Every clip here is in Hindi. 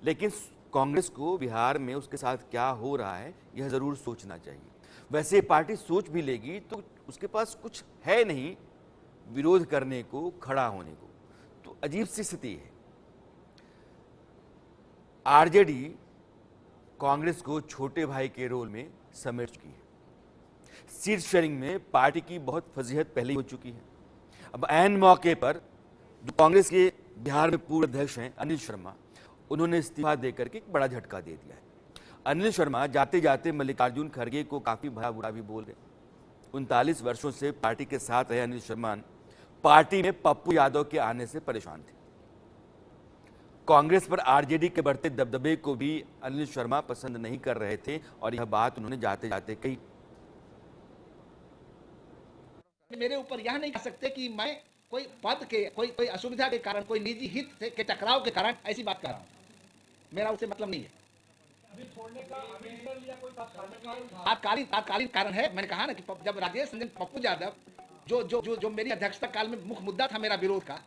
लेकिन कांग्रेस को बिहार में उसके साथ क्या हो रहा है यह ज़रूर सोचना चाहिए। वैसे पार्टी सोच भी लेगी तो उसके पास कुछ है नहीं विरोध करने को, खड़ा होने को, तो अजीब सी स्थिति है। आरजेडी कांग्रेस को छोटे भाई के रोल में समेट चुकी है। सीट शेयरिंग में पार्टी की बहुत फजीहत पहले ही हो चुकी है। अब ऐन मौके पर जो कांग्रेस के बिहार में पूर्व अध्यक्ष हैं अनिल शर्मा, उन्होंने इस्तीफा देकर के एक बड़ा झटका दे दिया है। अनिल शर्मा जाते जाते मल्लिकार्जुन खड़गे को काफी भला बुरा भी बोल गए। 39 वर्षों से पार्टी के साथ रहे अनिल शर्मा पार्टी में पप्पू यादव के आने से परेशान थे। कांग्रेस पर आरजेडी के बढ़ते दबदबे को भी अनिल शर्मा पसंद नहीं कर रहे थे और यह बात उन्होंने जाते जाते कही। मेरे ऊपर यह नहीं कह सकते कि मैं कोई पद के कोई असुविधा के कारण, कोई निजी हित के टकराव के कारण ऐसी बात कर रहा हूं। मेरा उससे मतलब नहीं है। तात्कालिक कारण है। मैंने कहा ना कि जब राजेश रंजन पप्पू यादव जो मेरी अध्यक्षता काल में मुख्य मुद्दा था मेरा विरोध का,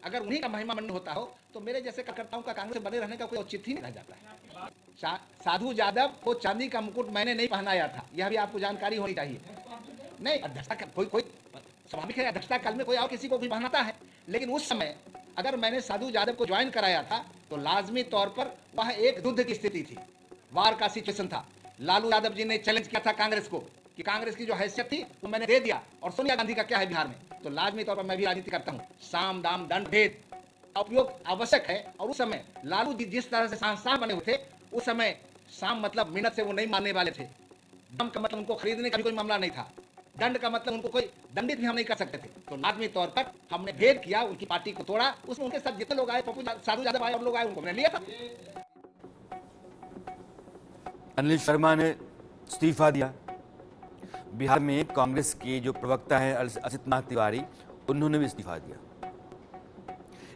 अगर उन्हीं का महिमा मंडन होता हो तो मेरे जैसे कार्यकर्ताओं का कांग्रेस में बने रहने का कोई औचित्य ही नहीं रह जाता है। साधु यादव को चांदी का मुकुट मैंने नहीं पहनाया था, यह भी आपको जानकारी होनी चाहिए। नहीं, अध्यक्षता कोई स्वाभाविक है, अध्यक्षता काल में कोई और किसी को भी पहनाता है, लेकिन उस समय अगर मैंने साधु यादव को ज्वाइन कराया था तो लाजमी तौर पर वह एक युद्ध की स्थिति थी, वार का सिचुएशन था। लालू यादव जी ने चैलेंज किया था कांग्रेस को कि कांग्रेस की जो हैसियत थी वो मैंने दे दिया, और सोनिया गांधी का क्या है बिहार में, तो लाजमी तौर पर मैं भी राजनीति करता हूँ। साम दाम दंड भेद का उपयोग आवश्यक है, और उस समय लालू जी जिस तरह से सांसद बने हुए थे, उस समय साम मतलब मिनट से वो नहीं मानने वाले थे। दम का मतलब उनको खरीदने का भी कोई मामला नहीं था। दंड का मतलब उनको कोई दंडित भी हम नहीं कर सकते थे। तो लाजमी तौर पर हमने भेद किया, उनकी पार्टी को तोड़ा। उसमें उनके साथ जितने लोग आए, पप्पू साधु यादव आए और लोग आए, उनको हमने लिया था। अनिल शर्मा ने इस्तीफा दिया। बिहार में कांग्रेस के जो प्रवक्ता हैं असित नाथ तिवारी, उन्होंने भी इस्तीफा दिया।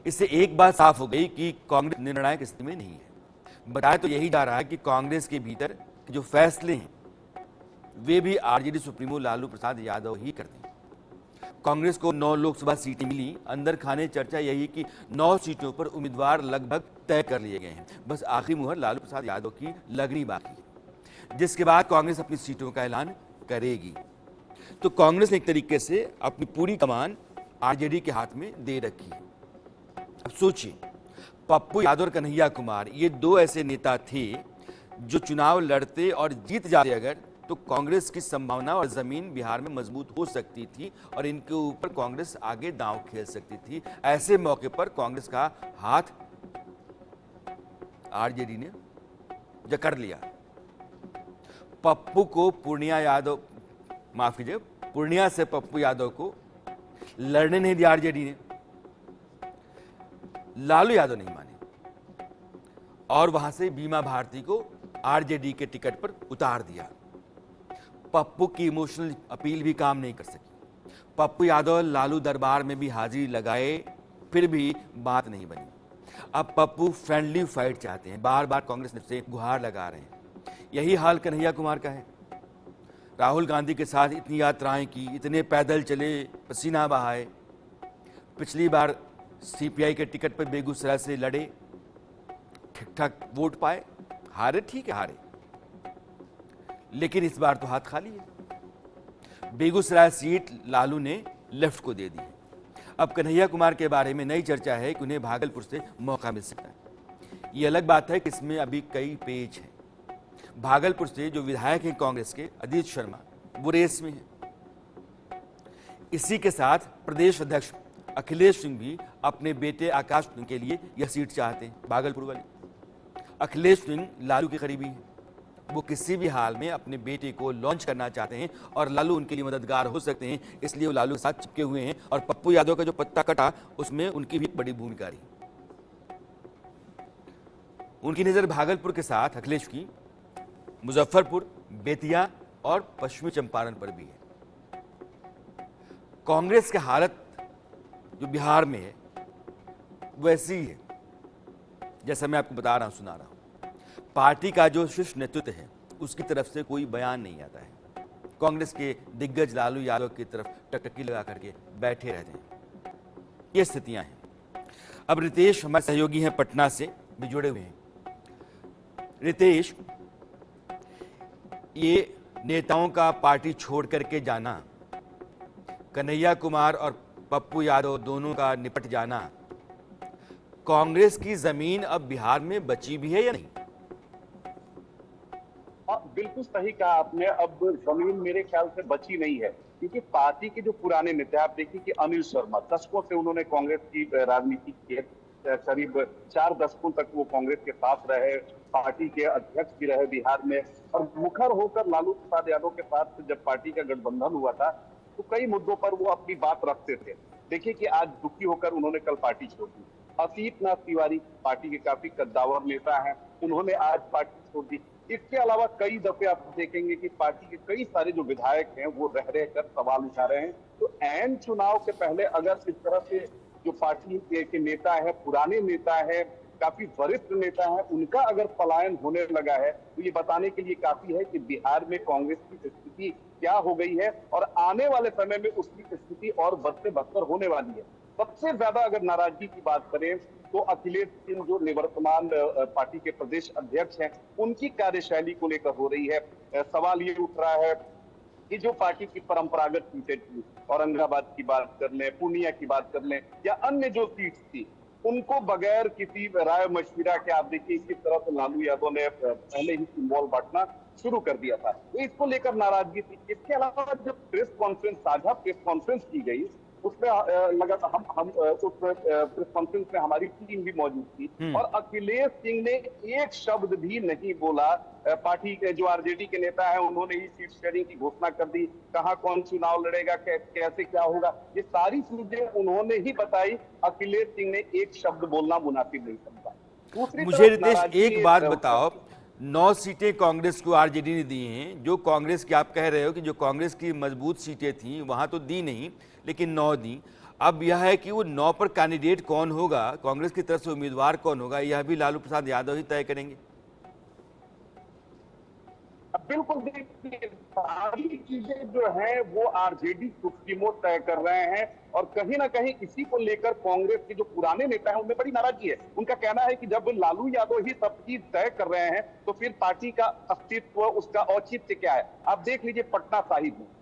इससे एक बात साफ हो गई कि कांग्रेस निर्णायक स्थिति में नहीं है। बताया तो यही जा रहा है कि कांग्रेस के भीतर जो फैसले हैं वे भी आरजेडी सुप्रीमो लालू प्रसाद यादव ही करते हैं। कांग्रेस को 9 लोकसभा सीटें मिली। अंदर खाने चर्चा यही कि 9 सीटों पर उम्मीदवार लगभग तय कर लिए गए हैं, बस आखिरी मुहर लालू प्रसाद यादव की लगनी बाकी है, जिसके बाद कांग्रेस अपनी सीटों का ऐलान करेगी। तो कांग्रेस ने एक तरीके से अपनी पूरी कमान आरजेडी के हाथ में दे रखी है। अब सोचिए, पप्पू यादव और कन्हैया कुमार, ये 2 ऐसे नेता थे जो चुनाव लड़ते और जीत जाते अगर, तो कांग्रेस की संभावना और जमीन बिहार में मजबूत हो सकती थी और इनके ऊपर कांग्रेस आगे दांव खेल सकती थी। ऐसे मौके पर कांग्रेस का हाथ आरजेडी ने जकड़ लिया। पप्पू को पूर्णिया यादव, माफ कीजिए, पूर्णिया से पप्पू यादव को लड़ने नहीं दिया आरजेडी ने। लालू यादव नहीं माने और वहां से बीमा भारती को आरजेडी के टिकट पर उतार दिया। पप्पू की इमोशनल अपील भी काम नहीं कर सकी। पप्पू यादव लालू दरबार में भी हाजिरी लगाए, फिर भी बात नहीं बनी। अब पप्पू फ्रेंडली फाइट चाहते हैं, बार बार कांग्रेस से गुहार लगा रहे हैं। यही हाल कन्हैया कुमार का है। राहुल गांधी के साथ इतनी यात्राएं की, इतने पैदल चले, पसीना बहाए। पिछली बार सीपीआई के टिकट पर बेगूसराय से लड़े, ठीक ठाक वोट पाए, हारे, ठीक है हारे, लेकिन इस बार तो हाथ खाली है। बेगूसराय सीट लालू ने लेफ्ट को दे दी है। अब कन्हैया कुमार के बारे में नई चर्चा है कि उन्हें भागलपुर से मौका मिल सकता है। ये अलग बात है कि इसमें अभी कई पेच हैं। भागलपुर से जो विधायक हैं कांग्रेस के अजीत शर्मा, वो रेस में है। इसी के साथ प्रदेश अध्यक्ष अखिलेश सिंह भी अपने बेटे आकाश सिंह के लिए यह सीट चाहते हैं, भागलपुर वाली। अखिलेश सिंह लालू के करीबी हैं। वो किसी भी हाल में अपने बेटे को लॉन्च करना चाहते हैं और लालू उनके लिए मददगार हो सकते हैं, इसलिए वो लालू के साथ चिपके हुए हैं। और पप्पू यादव का जो पत्ता कटा, उसमें उनकी भी बड़ी भूमिका रही। उनकी नजर भागलपुर के साथ अखिलेश की मुजफ्फरपुर, बेतिया और पश्चिमी चंपारण पर भी है। कांग्रेस की हालत जो बिहार में है वैसी ही है जैसा मैं आपको बता रहा हूं, सुना रहा हूं। पार्टी का जो शीर्ष नेतृत्व है उसकी तरफ से कोई बयान नहीं आता है। कांग्रेस के दिग्गज लालू यादव की तरफ टकटकी लगा करके बैठे रहते हैं। ये स्थितियां हैं। अब रितेश हमारे सहयोगी हैं, पटना से भी जुड़े हुए हैं। रितेश, ये नेताओं का पार्टी छोड़ करके जाना, कन्हैया कुमार और पप्पू यादव दोनों का निपट जाना, कांग्रेस की जमीन अब बिहार में बची भी है या नहीं? हाँ, बिल्कुल सही कहा आपने। अब जमीन मेरे ख्याल से बची नहीं है, क्योंकि पार्टी के जो पुराने नेता, आप देखिए कि अनिल शर्मा, दशकों से उन्होंने कांग्रेस की राजनीति की है। करीब 4 दशकों तक वो कांग्रेस के साथ रहे, पार्टी के अध्यक्ष भी रहे बिहार में, और मुखर होकर लालू प्रसाद यादव के साथ जब पार्टी का गठबंधन हुआ था तो कई मुद्दों पर वो अपनी बात रखते थे। देखिए कि आज दुखी होकर उन्होंने कल पार्टी छोड़ दी। असीत नाथ तिवारी पार्टी के काफी कद्दावर नेता हैं, उन्होंने आज पार्टी छोड़ दी। इसके अलावा कई दफे आप देखेंगे कि पार्टी के कई सारे जो विधायक हैं वो रह रहकर सवाल उठा रहे हैं। तो ऐन चुनाव के पहले अगर इस तरह से जो पार्टी के नेता है, पुराने नेता है, काफी वरिष्ठ नेता है, उनका अगर पलायन होने लगा है तो ये बताने के लिए काफी है कि बिहार में कांग्रेस की स्थिति क्या हो गई है, और आने वाले समय में उसकी स्थिति और बद से बदतर होने वाली है। सबसे ज्यादा अगर नाराजगी की बात करें तो अखिलेश सिंह जो निवर्तमान पार्टी के प्रदेश अध्यक्ष हैं, उनकी कार्यशैली को लेकर हो रही है। सवाल ये उठ रहा है कि जो पार्टी की परंपरागत सीटें थी, औरंगाबाद की बात कर लें, पूर्णिया की बात कर लें, या अन्य जो सीट्स थी, उनको बगैर किसी राय मशविरा के आप देखिए किस तरह से लालू यादव ने पहले ही सिंबल बांटना शुरू कर दिया था। तो इसको लेकर नाराजगी थी। इसके अलावा जब प्रेस कॉन्फ्रेंस, साझा प्रेस कॉन्फ्रेंस की गई, उसमें लगातार हम उस प्रेस कॉन्फ्रेंस में हमारी टीम भी मौजूद थी, और अखिलेश सिंह ने एक शब्द भी नहीं बोला। पार्टी के जो आरजेडी के नेता है उन्होंने ही सीट शेयरिंग की घोषणा कर दी, कहां कौन चुनाव लड़ेगा, कैसे क्या होगा, ये सारी चीजें उन्होंने ही बताई। अखिलेश सिंह ने एक शब्द बोलना मुनासिब नहीं समझा। दूसरी मुझे तरफ रितेश नाराजगी एक बात बताओ, 9 सीटें कांग्रेस को आरजेडी ने दी हैं। जो कांग्रेस की आप कह रहे हो कि जो कांग्रेस की मजबूत सीटें थी वहां तो दी नहीं, लेकिन 9 दी। अब यह है कि वो 9 पर कैंडिडेट कौन होगा, कांग्रेस की तरफ से उम्मीदवार कौन होगा, यह भी लालू प्रसाद यादव ही तय करेंगे। बिल्कुल, देखिए सारी चीजें जो है वो आरजेडी सुप्रीमो तय कर रहे हैं, और कहीं ना कहीं इसी को लेकर कांग्रेस के जो पुराने नेता हैं उनमें बड़ी नाराजगी है। उनका कहना है कि जब लालू यादव ही सब चीज तय कर रहे हैं तो फिर पार्टी का अस्तित्व, उसका औचित्य क्या है। आप देख लीजिए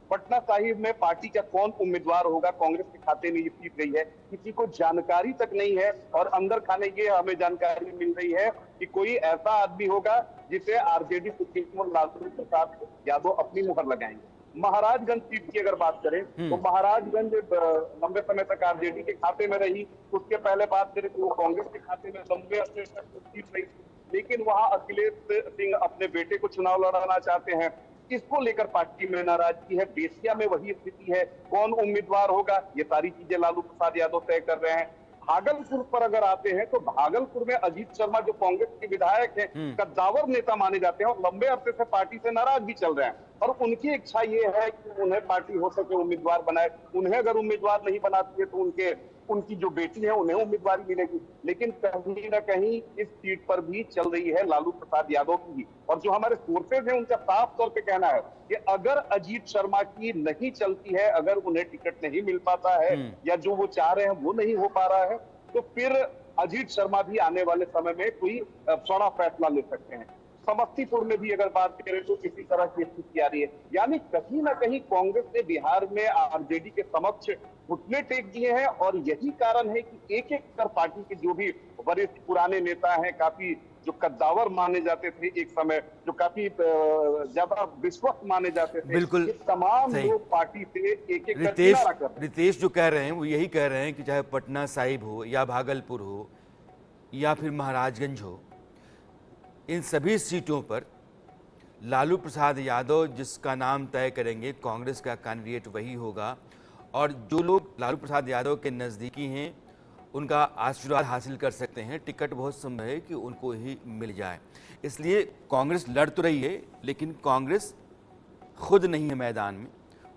पटना साहिब में पार्टी का कौन उम्मीदवार होगा, कांग्रेस के खाते में ये सीट गई है, किसी को जानकारी तक नहीं है। और अंदर खाने ये हमें जानकारी मिल रही है कि कोई ऐसा आदमी होगा जिसे आरजेडी सुप्रीमो लालू प्रसाद यादव अपनी मुहर लगाएंगे। महाराजगंज सीट की अगर बात करें तो महाराजगंज लंबे समय तक आरजेडी के खाते में रही। उसके पहले बात करें तो वो कांग्रेस के खाते में लंबे अरसे तक सीट रही, लेकिन वहां अखिलेश सिंह अपने बेटे को चुनाव लड़ाना चाहते हैं। इसको लेकर पार्टी में नाराजगी है। बेसिया में वही स्थिति है, कौन उम्मीदवार होगा ये सारी चीजें लालू प्रसाद यादव तय कर रहे हैं। भागलपुर पर अगर आते हैं तो भागलपुर में अजीत शर्मा जो कांग्रेस के विधायक हैं, कद्दावर नेता माने जाते हैं, और लंबे अरसे से पार्टी से नाराज भी चल रहे हैं, और उनकी इच्छा ये है कि उन्हें पार्टी हो सके उम्मीदवार बनाए। उन्हें अगर उम्मीदवार नहीं बनाती है तो उनकी जो बेटी है उन्हें उम्मीदवारी मिलेगी। लेकिन कहीं ना कहीं इस सीट पर भी चल रही है लालू प्रसाद यादव की, और जो हमारे सोर्सेज हैं उनका साफ तौर पे कहना है कि अगर अजीत शर्मा की नहीं चलती है, अगर उन्हें टिकट नहीं मिल पाता है, या जो वो चाह रहे हैं वो नहीं हो पा रहा है, तो फिर अजीत शर्मा भी आने वाले समय में कोई बड़ा फैसला ले सकते हैं। समस्तीपुर में भी अगर बात करें तो इसी तरह की स्थिति आ रही है। यानी कहीं ना कहीं कांग्रेस ने बिहार में आरजेडी के समक्ष घुटने टेक दिए हैं, और यही कारण है कि एक एक कर पार्टी के जो भी वरिष्ठ पुराने नेता हैं, काफी जो कद्दावर माने जाते थे एक समय, जो काफी ज्यादा विश्वस्त माने जाते थे, बिल्कुल तमाम लोग पार्टी से एक एक कर किनारा कर रहे हैं। रितेश जो कह रहे हैं वो यही कह रहे हैं कि चाहे पटना साहिब हो या भागलपुर हो या फिर महाराजगंज हो, इन सभी सीटों पर लालू प्रसाद यादव जिसका नाम तय करेंगे, कांग्रेस का कैंडिडेट वही होगा, और जो लोग लालू प्रसाद यादव के नज़दीकी हैं उनका आशीर्वाद हासिल कर सकते हैं। टिकट बहुत संभव है कि उनको ही मिल जाए। इसलिए कांग्रेस लड़ तो रही है, लेकिन कांग्रेस खुद नहीं है मैदान में,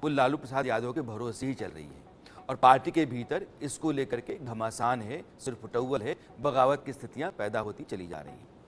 वो लालू प्रसाद यादव के भरोसे ही चल रही है, और पार्टी के भीतर इसको लेकर के घमासान है, सिर्फ फुटौल है, बगावत की स्थितियां पैदा होती चली जा रही हैं।